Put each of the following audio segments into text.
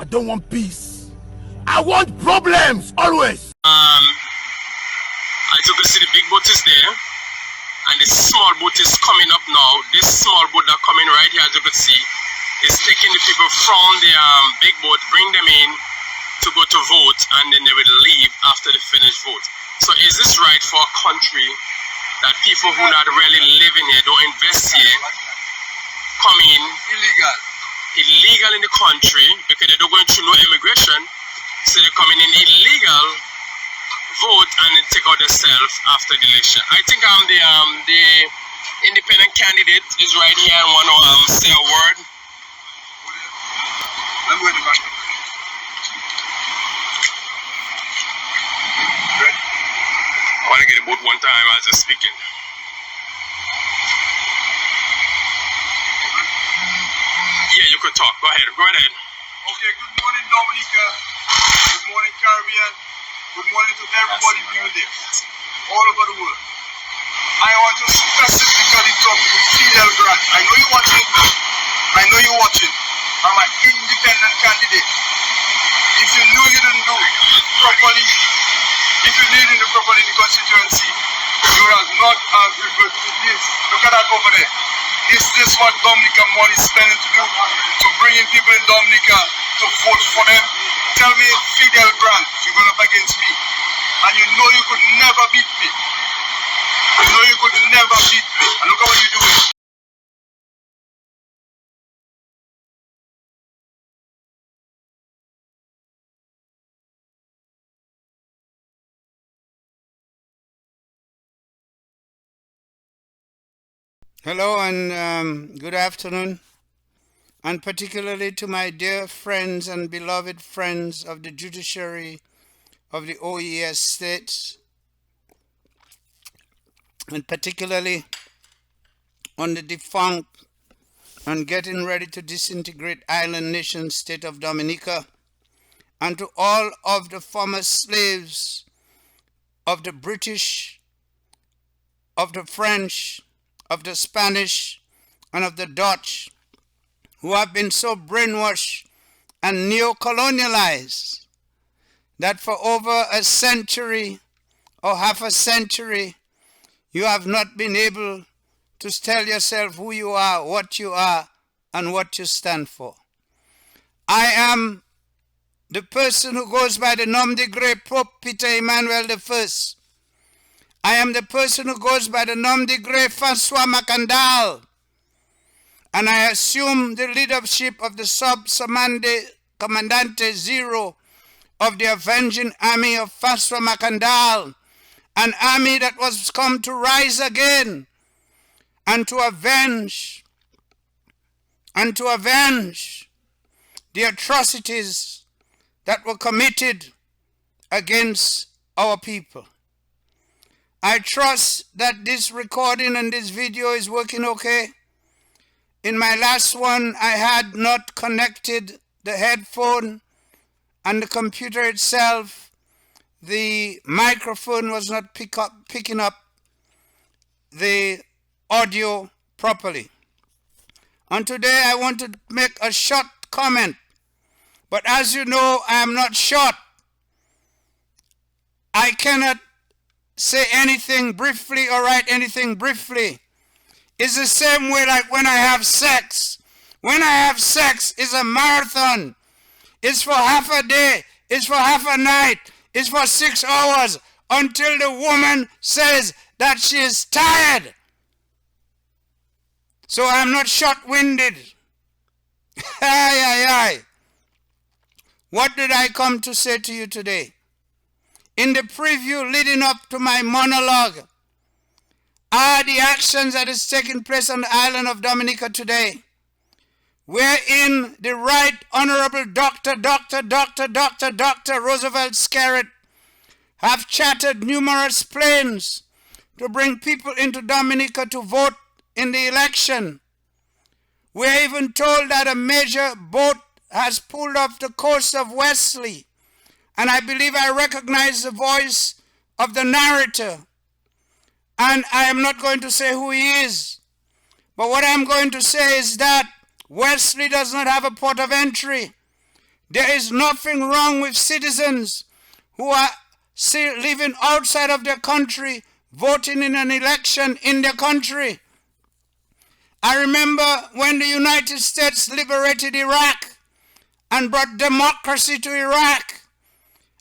I don't want peace. I want problems always. I took to see the big boat is there, and the small boat is coming up now. This small boat that coming right here, as you can see, is taking the people from the big boat, bring them in to go to vote, and then they will leave after the finished vote. So is this right for a country that people who not really living here, don't invest here, come in illegal in the country because they don't go through no immigration, so they're coming in illegal, vote, and then take out themselves after the election? I think the independent candidate is right here and want to say a word. I want to get about one time as they're speaking. Yeah, you could talk. Go ahead. Go ahead. Okay, good morning, Dominica. Good morning, Caribbean. Good morning to everybody viewing this all over the world. I want to specifically talk to Fidel Grant. I know you're watching. I know you're watching. I'm an independent candidate. If you knew you didn't do it properly, if you didn't do it properly in the constituency, you would have not referred to this. Look at that over there. Is this what Dominica money is spending to do? To bring in people in Dominica to vote for them? Tell me, Fidel Grant, you're going up against me. And you know you could never beat me. You know you could never beat me. And look at what you're doing. Hello and good afternoon, and particularly to my dear friends and beloved friends of the judiciary of the OES states, and particularly on the defunct and getting ready to disintegrate island nation state of Dominica, and to all of the former slaves of the British, of the French, of the Spanish, and of the Dutch, who have been so brainwashed and neo-colonialized that for over a century or half a century you have not been able to tell yourself who you are, and what you stand for. I am the person who goes by the nom de gré Pope Peter Emmanuel I. I am the person who goes by the nom de gré Francois Macandal, and I assume the leadership of the Sub-Commandante Zero of the avenging army of Francois Macandal, an army that was come to rise again and to avenge the atrocities that were committed against our people. I trust that this recording and this video is working okay. In my last one, I had not connected the headphone and the computer itself. The microphone was not picking up the audio properly. And today I want to make a short comment. But as you know, I am not short. I cannot say anything briefly or write anything briefly. It's the same way like when I have sex. When I have sex, it's a marathon. It's for half a day. It's for half a night. It's for 6 hours until the woman says that she is tired. So I'm not short-winded. What did I come to say to you today? In the preview leading up to my monologue are the actions that is taking place on the island of Dominica today, wherein the Right Honorable Dr. Roosevelt Skerritt have chartered numerous planes to bring people into Dominica to vote in the election. We're even told that a major boat has pulled off the coast of Wesley, and I believe I recognize the voice of the narrator. And I am not going to say who he is, but what I'm going to say is that Wesley does not have a port of entry. There is nothing wrong with citizens who are living outside of their country, voting in an election in their country. I remember when the United States liberated Iraq and brought democracy to Iraq,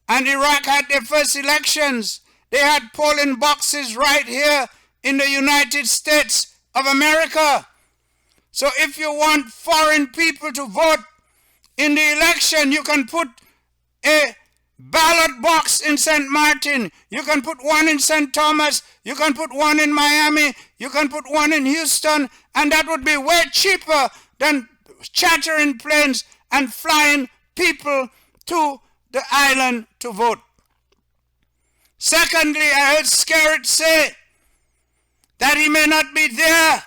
and Iraq had their first elections. They had polling boxes right here in the United States of America. So if you want foreign people to vote in the election, you can put a ballot box in St. Martin. You can put one in St. Thomas. You can put one in Miami. You can put one in Houston. And that would be way cheaper than chartering planes and flying people to the island to vote. Secondly, I heard Skerritt say that he may not be there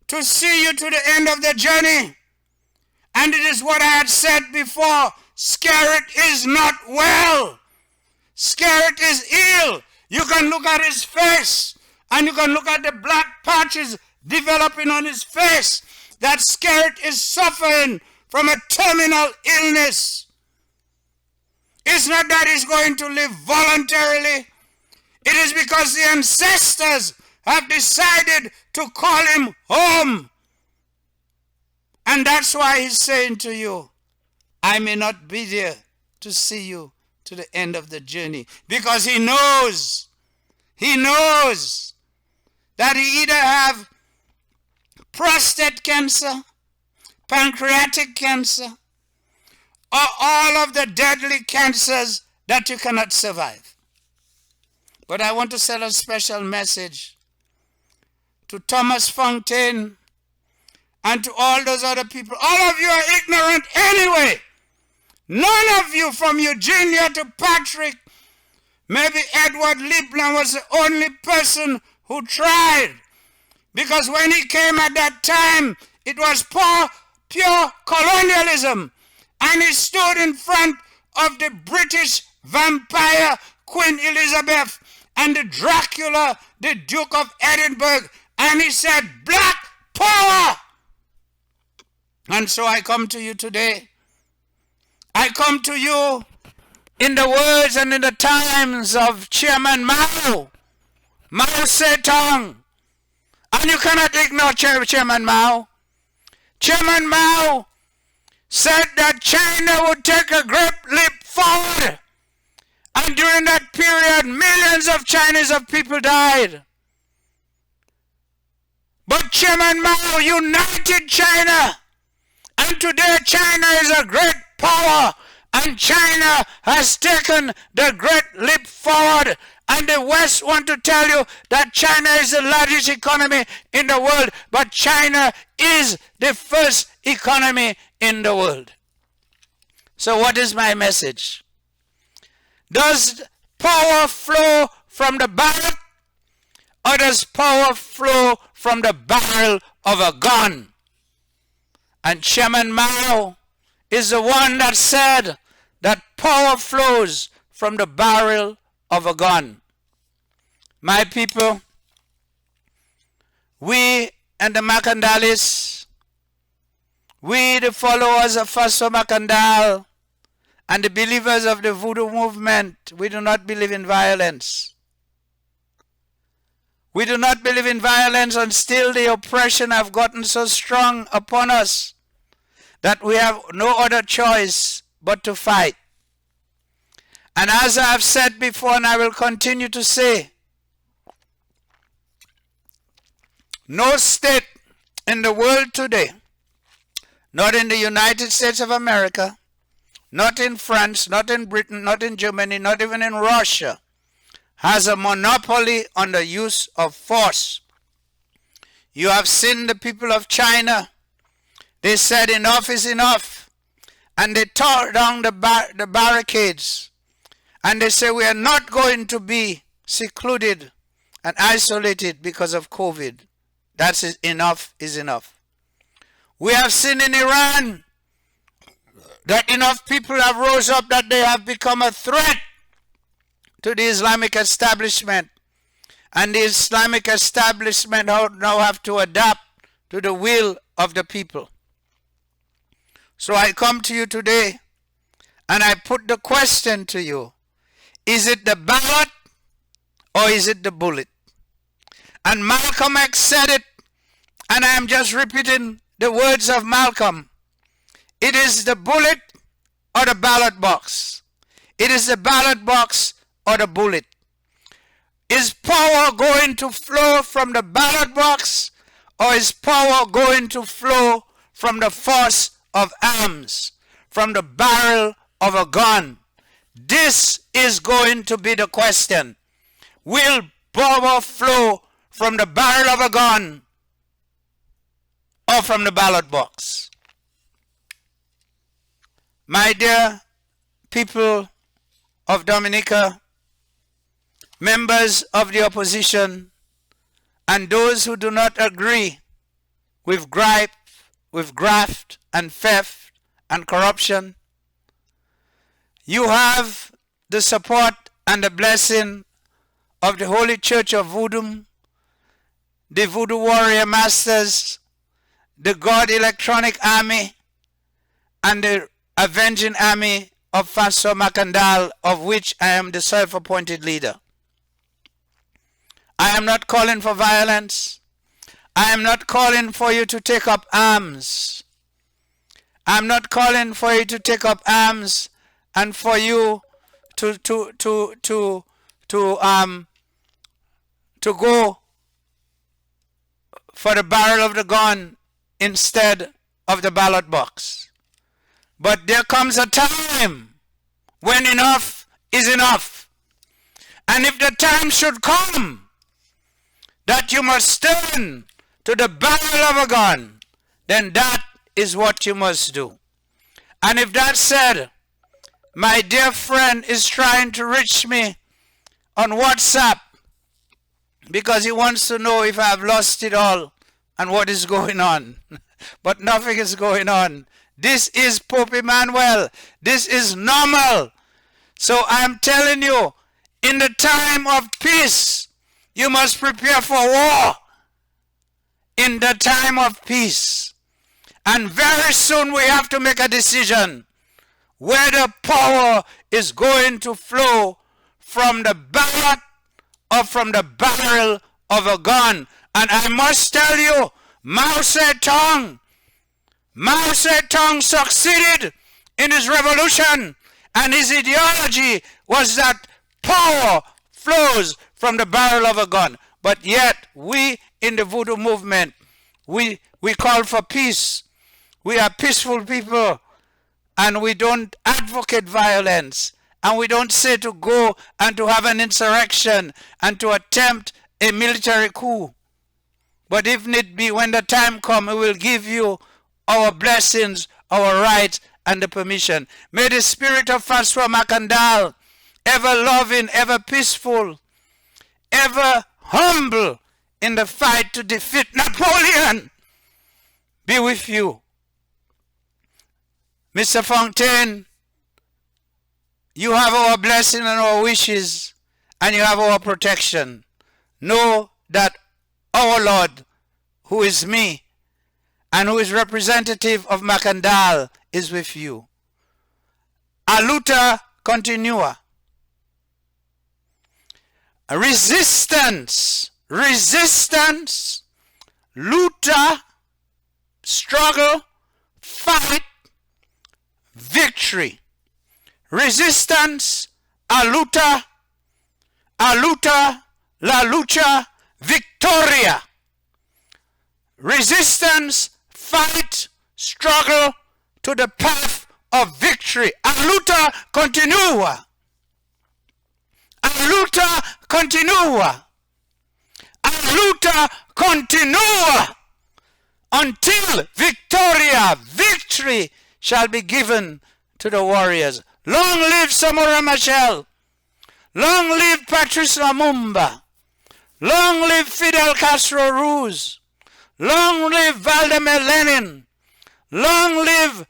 to see you to the end of the journey. And it is what I had said before. Skerritt is not well. Skerritt is ill. You can look at his face and you can look at the black patches developing on his face. That Skerritt is suffering from a terminal illness. It's not that he's going to live voluntarily. It is because the ancestors have decided to call him home. And that's why he's saying to you, I may not be there to see you to the end of the journey. Because he knows that he either have prostate cancer, pancreatic cancer, or all of the deadly cancers that you cannot survive. But I want to send a special message to Thomas Fontaine and to all those other people. All of you are ignorant anyway. None of you, from Eugenia to Patrick, maybe Edward Liebland was the only person who tried. Because when he came at that time, it was pure colonialism. And he stood in front of the British vampire Queen Elizabeth and the Dracula, the Duke of Edinburgh, and he said, black power. And so I come to you today. I come to you in the words and in the times of Chairman Mao, Mao Zedong. And you cannot ignore Chairman Mao. Chairman Mao said that China would take a great leap forward. And during that period, millions of Chinese people died. But Chairman Mao united China. And today China is a great power. And China has taken the great leap forward. And the West want to tell you that China is the largest economy in the world. But China is the first economy in the world. So what is my message? Does power flow from the barrel, or does power flow from the barrel of a gun? And Chairman Mao is the one that said that power flows from the barrel of a gun. My people, we and the Macandalis, we the followers of Faso Macandal and the believers of the Voodoo movement, we do not believe in violence. We do not believe in violence, and still the oppression have gotten so strong upon us that we have no other choice but to fight. And as I have said before, and I will continue to say, no state in the world today, not in the United States of America, not in France, not in Britain, not in Germany, not even in Russia, has a monopoly on the use of force. You have seen the people of China. They said enough is enough. And they tore down the barricades. And they say we are not going to be secluded and isolated because of COVID. That's enough is enough. We have seen in Iran that enough people have rose up that they have become a threat to the Islamic establishment. And the Islamic establishment now have to adapt to the will of the people. So I come to you today And I put the question to you. Is it the ballot or is it the bullet? And Malcolm X said it, and I am just repeating the words of Malcolm. It is the bullet or the ballot box. It is the ballot box or the bullet. Is power going to flow from the ballot box, or is power going to flow from the force of arms, from the barrel of a gun? This is going to be the question. Will power flow from the barrel of a gun or from the ballot box? My dear people of Dominica, members of the opposition, and those who do not agree with gripe, with graft and theft and corruption, you have the support and the blessing of the Holy Church of Voodoo, the Voodoo Warrior Masters, the God Electronic Army, and the Avenging Army of Francois Macandal, of which I am the self-appointed leader. I am not calling for violence. I am not calling for you to take up arms. I am not calling for you to take up arms and for you to go for the barrel of the gun instead of the ballot box. But there comes a time when enough is enough. And if the time should come that you must turn to the barrel of a gun, then that is what you must do. And if that said, my dear friend is trying to reach me on WhatsApp because he wants to know if I have lost it all and what is going on. But nothing is going on. This is Pope Emmanuel. This is normal. So I'm telling you, in the time of peace, you must prepare for war. In the time of peace. And very soon we have to make a decision whether power is going to flow from the ballot or from the barrel of a gun. And I must tell you, Mao Zedong succeeded in his revolution, and his ideology was that power flows from the barrel of a gun. But yet, we in the Voodoo movement, we call for peace. We are peaceful people, and we don't advocate violence, and we don't say to go and to have an insurrection and to attempt a military coup. But if need be, when the time comes, we will give you our blessings, our rights, and the permission. May the spirit of Francois Macandal, ever loving, ever peaceful, ever humble in the fight to defeat Napoleon, be with you. Mr. Fontaine, you have our blessing and our wishes, and you have our protection. Know that our Lord, who is me, and who is representative of Macandal, is with you. A luta continua. Resistance, luta, struggle, fight, victory. Resistance, a luta, la lucha, victoria. Resistance, fight, struggle to the path of victory. A luta continua. A luta continua. A luta continua until victory shall be given to the warriors. Long live Samora Machel. Long live Patrice Lumumba. Long live Fidel Castro Ruz. Long live Vladimir Lenin. Long live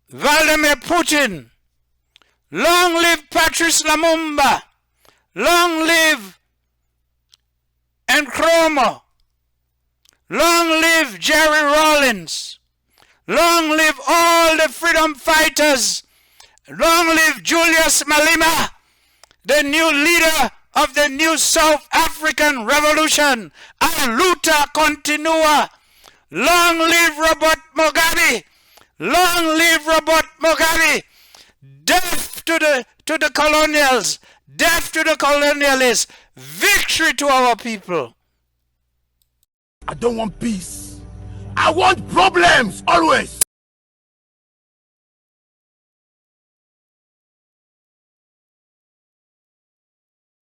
Vladimir Putin. Long live Patrice Lumumba. Long live Nkrumah. Long live Jerry Rawlings. Long live all the freedom fighters Long live Julius Malema, the new leader of the new South African Revolution. And luta continua. Long live Robert Mugabe. Long live Robert Mugabe. Death to the colonials. Death to the colonialists. Victory to our people. I don't want peace. I want problems always.